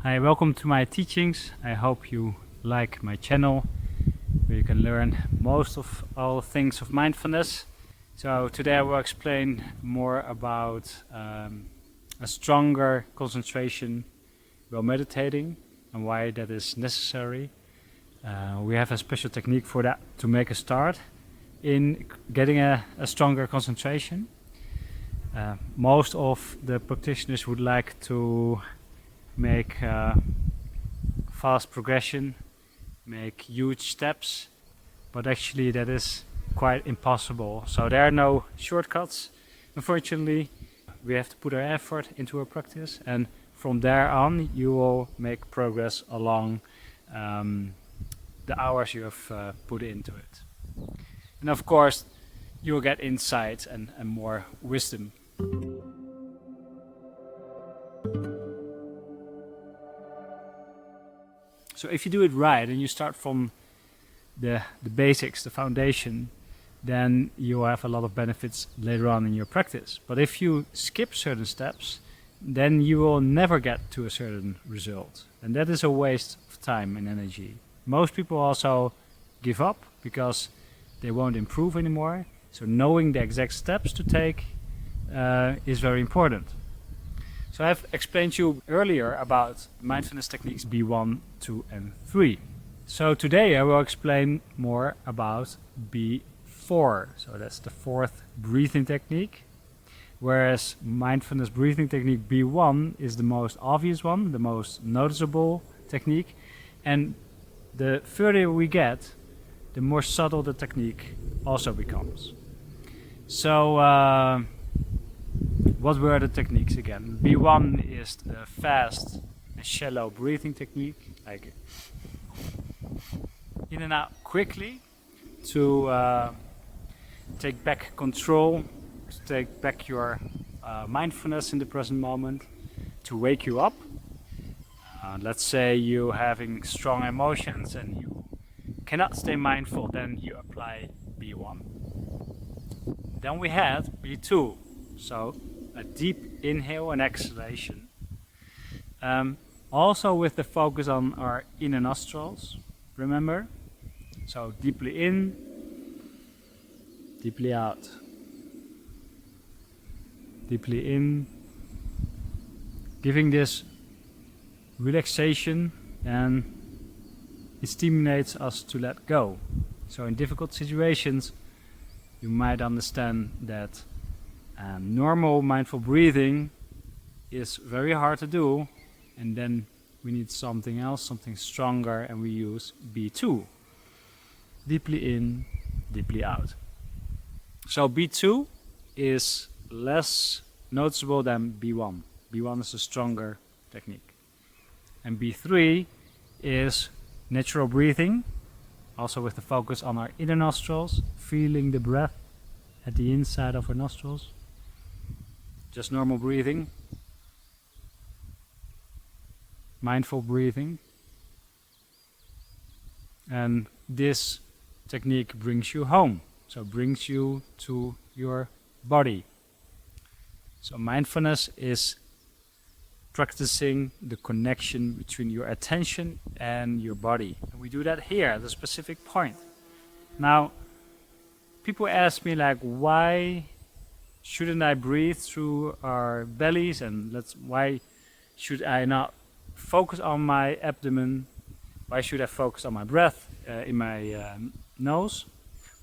Hi, welcome to my teachings. I hope you like my channel where you can learn most of all things of mindfulness. So today I will explain more about a stronger concentration while meditating and why that is necessary. We have a special technique for that to make a start in getting a stronger concentration. Most of the practitioners would like to make fast progression, make huge steps, but actually that is quite impossible. So there are no shortcuts. Unfortunately, we have to put our effort into our practice, and from there on you will make progress along the hours you have put into it. And of course you will get insight and more wisdom. So if you do it right and you start from the basics, the foundation, then you will have a lot of benefits later on in your practice. But if you skip certain steps, then you will never get to a certain result. And that is a waste of time and energy. Most people also give up because they won't improve anymore. So knowing the exact steps to take is very important. So I've explained to you earlier about Mindfulness Techniques B1, 2 and 3. So today I will explain more about B4. So that's the fourth breathing technique. Whereas Mindfulness Breathing Technique B1 is the most obvious one, the most noticeable technique. And the further we get, the more subtle the technique also becomes. So what were the techniques again? B1 is the fast and shallow breathing technique, like in and out quickly to take back control, to take back your mindfulness in the present moment, to wake you up. Let's say you're having strong emotions and you cannot stay mindful, then you apply B1. Then we had B2, so a deep inhale and exhalation. Also with the focus on our inner nostrils, remember? So deeply in, deeply out. Deeply in, giving this relaxation, and it stimulates us to let go. So in difficult situations, you might understand that normal mindful breathing is very hard to do, and then we need something else, something stronger, and we use B2. Deeply in, deeply out. So B2 is less noticeable than B1. B1 is a stronger technique. And B3 is natural breathing, also with the focus on our inner nostrils, feeling the breath at the inside of our nostrils. Just normal breathing, mindful breathing. And this technique brings you home, so brings you to your body. So mindfulness is practicing the connection between your attention and your body. And we do that here at a specific point. Now, people ask me like, why shouldn't I breathe through our bellies, and why should I not focus on my abdomen? Why should I focus on my breath in my nose?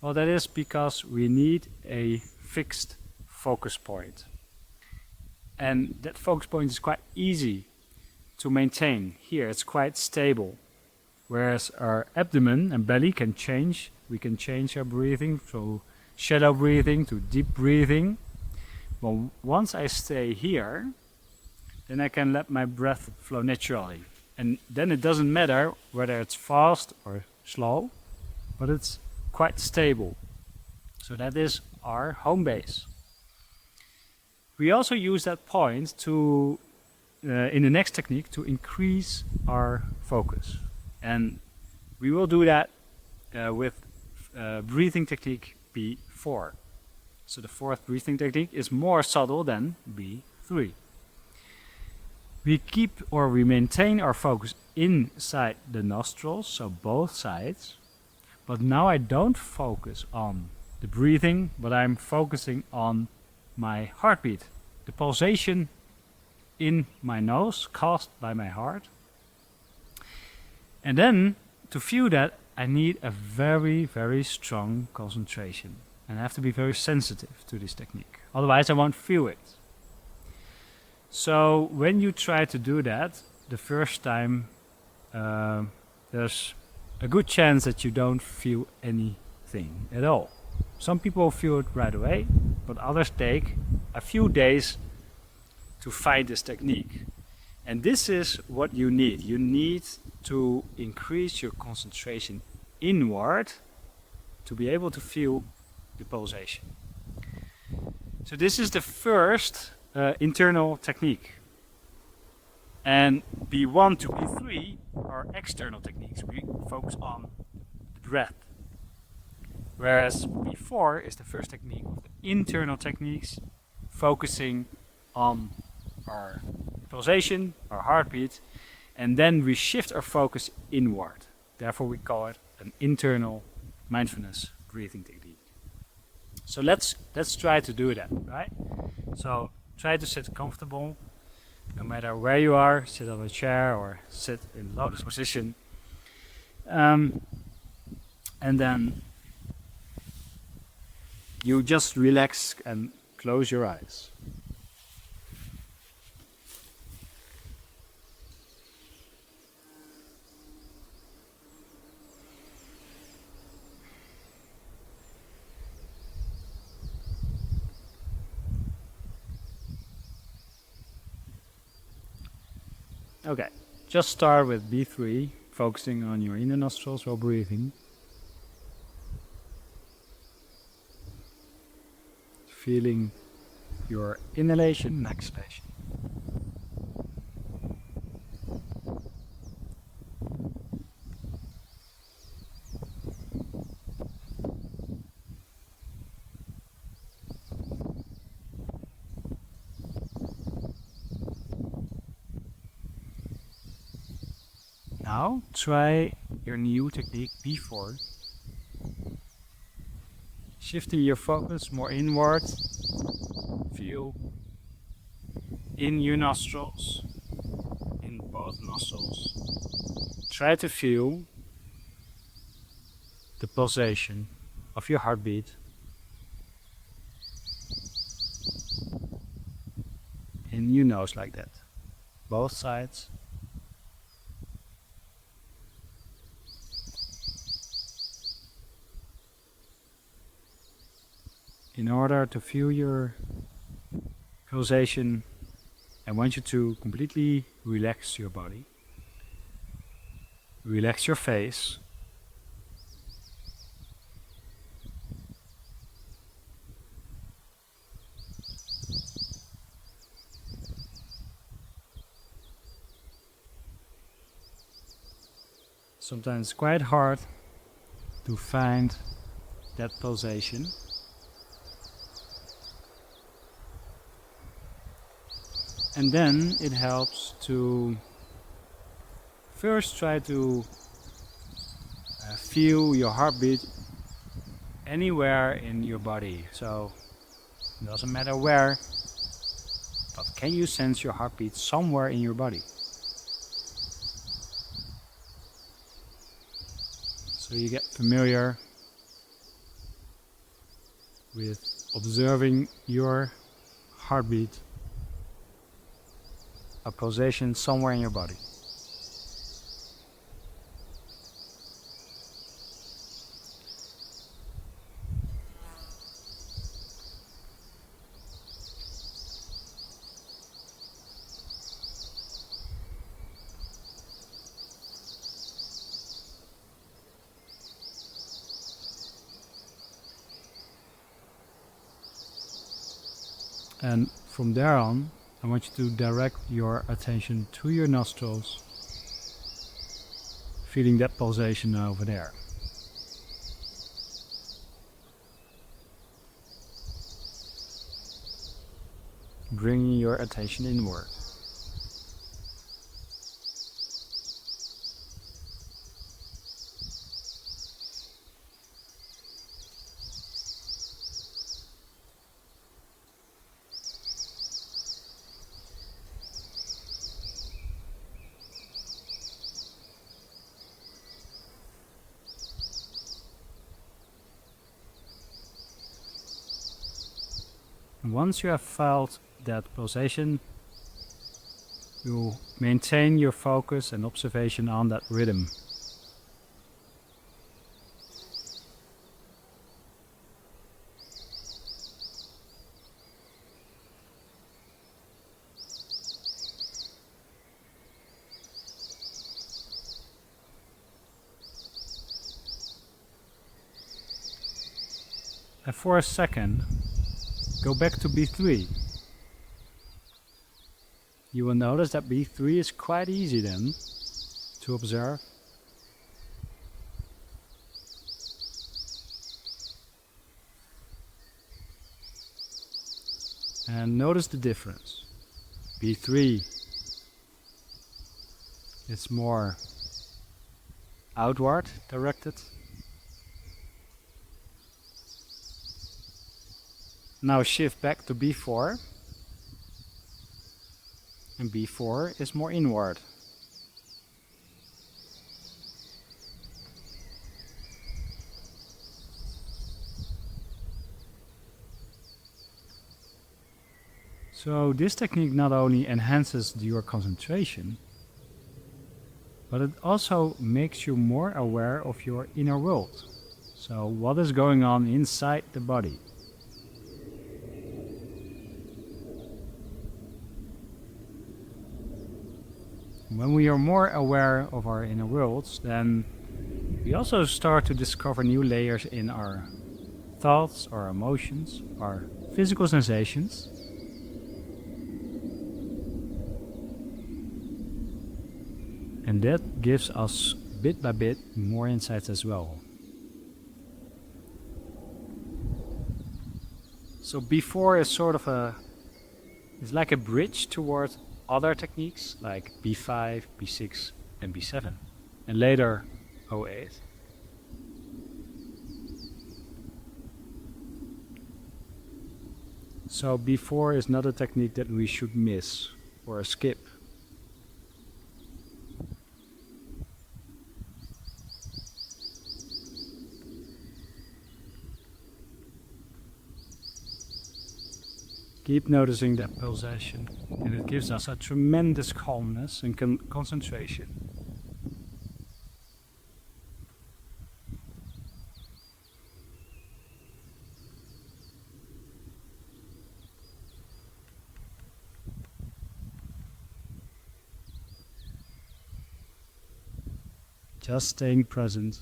Well, that is because we need a fixed focus point. And that focus point is quite easy to maintain. Here it's quite stable. Whereas our abdomen and belly can change. We can change our breathing from shallow breathing to deep breathing. Well, once I stay here, then I can let my breath flow naturally. And then it doesn't matter whether it's fast or slow, but it's quite stable. So that is our home base. We also use that point to, in the next technique, to increase our focus. And we will do that with breathing technique B4. So the fourth breathing technique is more subtle than B3. we maintain our focus inside the nostrils, so both sides. But now I don't focus on the breathing, but I'm focusing on my heartbeat, the pulsation in my nose caused by my heart. And then to feel that, I need a very, very strong concentration. And I have to be very sensitive to this technique. Otherwise I won't feel it. So when you try to do that, the first time, there's a good chance that you don't feel anything at all. Some people feel it right away, but others take a few days to find this technique. And this is what you need. You need to increase your concentration inward to be able to feel the pulsation. So this is the first internal technique. And B1 to B3 are external techniques. We focus on the breath. Whereas B4 is the first technique of the internal techniques, focusing on our pulsation, our heartbeat, and then we shift our focus inward. Therefore we call it an internal mindfulness breathing technique. So let's try to do that, right? So try to sit comfortable, no matter where you are, sit on a chair or sit in lotus position. And then you just relax and close your eyes. Okay, just start with B3, focusing on your inner nostrils while breathing. Feeling your inhalation and exhalation. Now try your new technique B4. Shifting your focus more inward. Feel in your nostrils, in both nostrils. Try to feel the pulsation of your heartbeat in your nose like that. Both sides. In order to feel your pulsation, I want you to completely relax your body. Relax your face. Sometimes it's quite hard to find that pulsation. And then it helps to first try to feel your heartbeat anywhere in your body. So it doesn't matter where, but can you sense your heartbeat somewhere in your body? So you get familiar with observing your heartbeat, a pulsation somewhere in your body. And from there on, I want you to direct your attention to your nostrils, feeling that pulsation over there. Bringing your attention inward. Once you have felt that pulsation, you maintain your focus and observation on that rhythm. And for a second, go back to B3. You will notice that B3 is quite easy then to observe. And notice the difference. B3 is more outward directed. Now shift back to B4, and B4 is more inward. So this technique not only enhances your concentration, but it also makes you more aware of your inner world. So what is going on inside the body? When we are more aware of our inner worlds, then we also start to discover new layers in our thoughts, our emotions, our physical sensations. And that gives us bit by bit more insights as well. So B4 is sort of it's like a bridge towards other techniques like B5, B6 and B7, and later O8. So B4 is not a technique that we should miss or skip. Keep noticing that pulsation, and it gives us a tremendous calmness and concentration. Just staying present.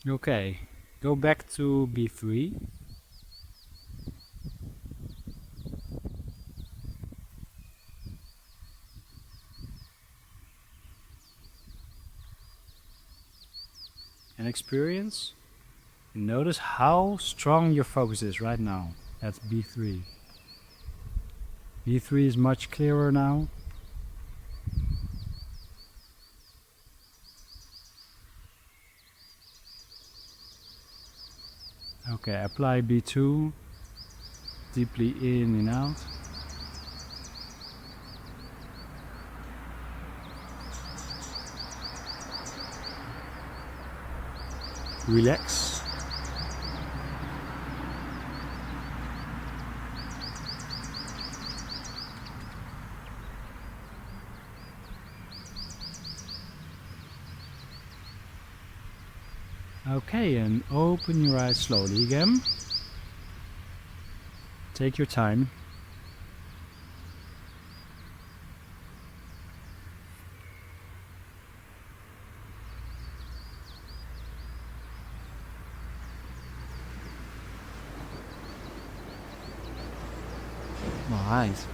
Okay, go back to B3. And experience. Notice how strong your focus is right now at B3. B3 is much clearer now. Okay, apply B2, deeply in and out. Relax. Okay, and open your eyes slowly again. Take your time. Alright.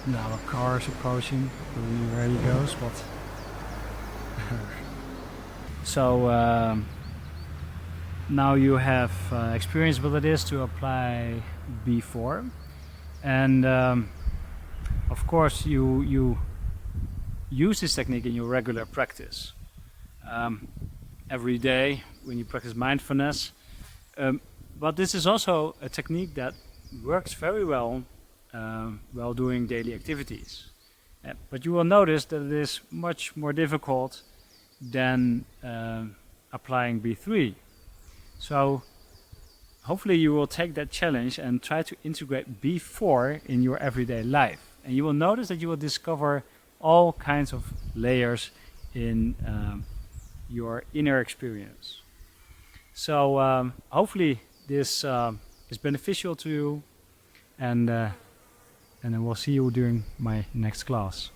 Now a car is approaching. We'll see where he goes, but so now you have experienced what it is to apply B4. And of course you use this technique in your regular practice every day when you practice mindfulness. But this is also a technique that works very well while doing daily activities. But you will notice that it is much more difficult than applying B3. So hopefully you will take that challenge and try to integrate B4 in your everyday life. And you will notice that you will discover all kinds of layers in your inner experience. So hopefully this is beneficial to you, and then we'll see you during my next class.